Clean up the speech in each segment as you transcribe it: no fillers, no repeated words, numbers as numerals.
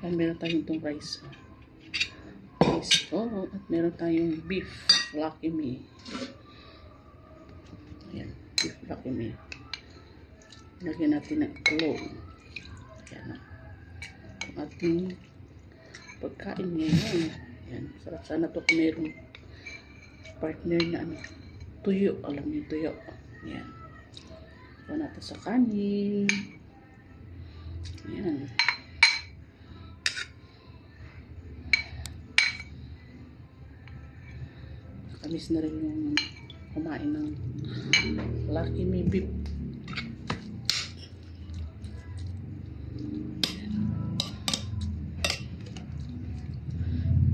Ayan, meron tayong itong rice. Oh, at meron tayong beef Lucky Me. Ayan, beef Lucky Me. Lagyan natin ng clove. Ayan, ang ating pagkain ngayon. Ayan, sarap sana ito kung mayroong partner na tuyo. Alam niyo, tuyo. Ayan. Ito natin sa kanin. Ayan. Kamis na rin yung kumain ng Lucky Me beef.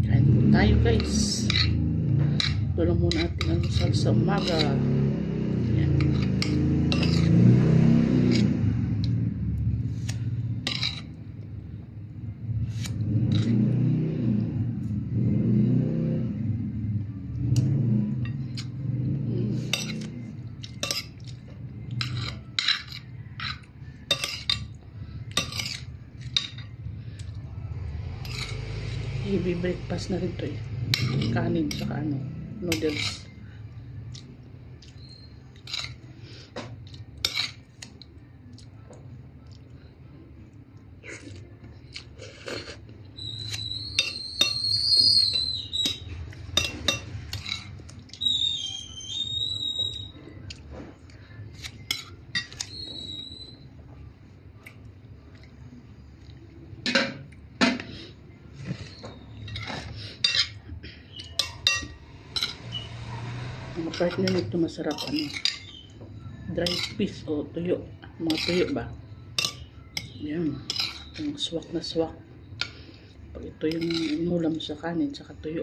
Kain po tayo, guys. Ito lang muna ating almusal sa umaga. Ayan. Heavy breakfast na rin ito eh. Kanin tsaka noodles. Ang partner nito masarap dry fish o tuyo, mga tuyo ba, yan, yung swak na swak pag ito yung inulam sa kanin saka tuyo.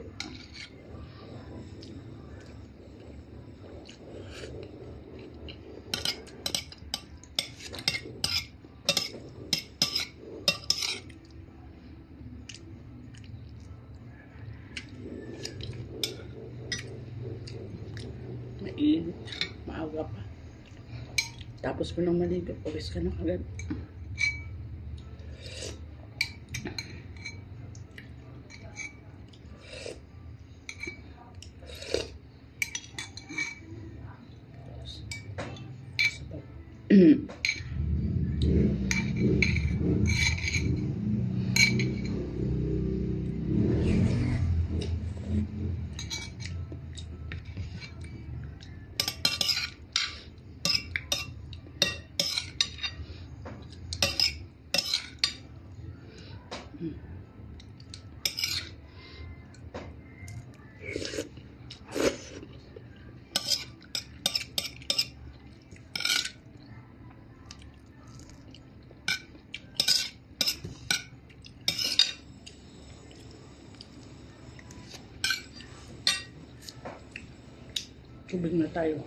Mainit, maaga pa. Tapos mo nang maligo, pawis ka na agad. Tubig na tayo.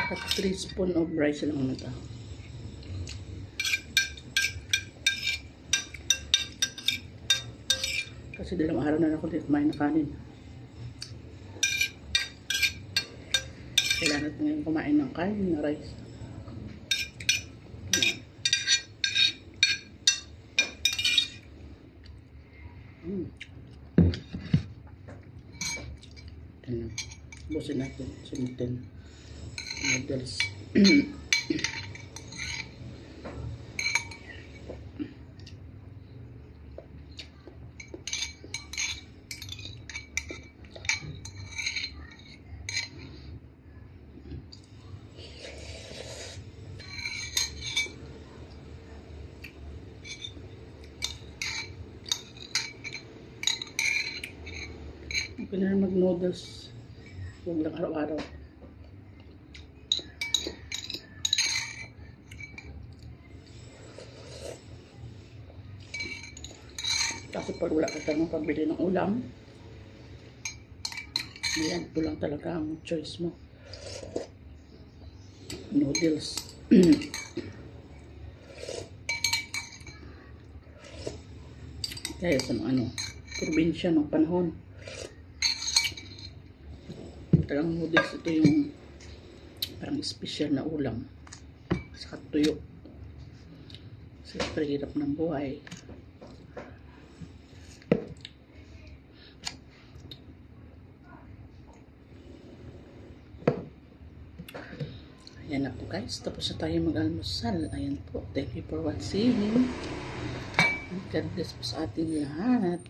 At 3 spoon of rice lang naman ito. Kasi dalawang araw na ako dito kumain na kanin. Kailangan natin ngayon kumain ng kanin na rice. Busin natin, sumutin. Noodles. Okay na mag-noodles. Huwag lang araw-araw. Kasi pag wala ka tanong pabili ng ulam, yan, ito lang talaga ang choice mo. Noodles. Kaya sa ano, probinsya ng panahon. Talagang noodles ito yung parang special na ulam. Saka tuyo. Siyempre, hirap ng buhay. Ayan na po guys. Tapos na tayo mag-almusal. Ayan po. Thank you for watching. God bless po sa ating lahat.